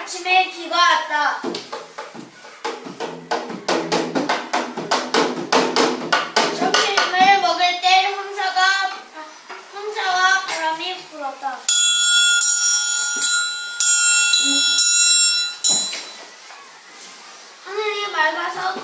아침에 비가 왔다. 점심을 먹을 때 황사와 바람이 불었다. 하늘이 맑아서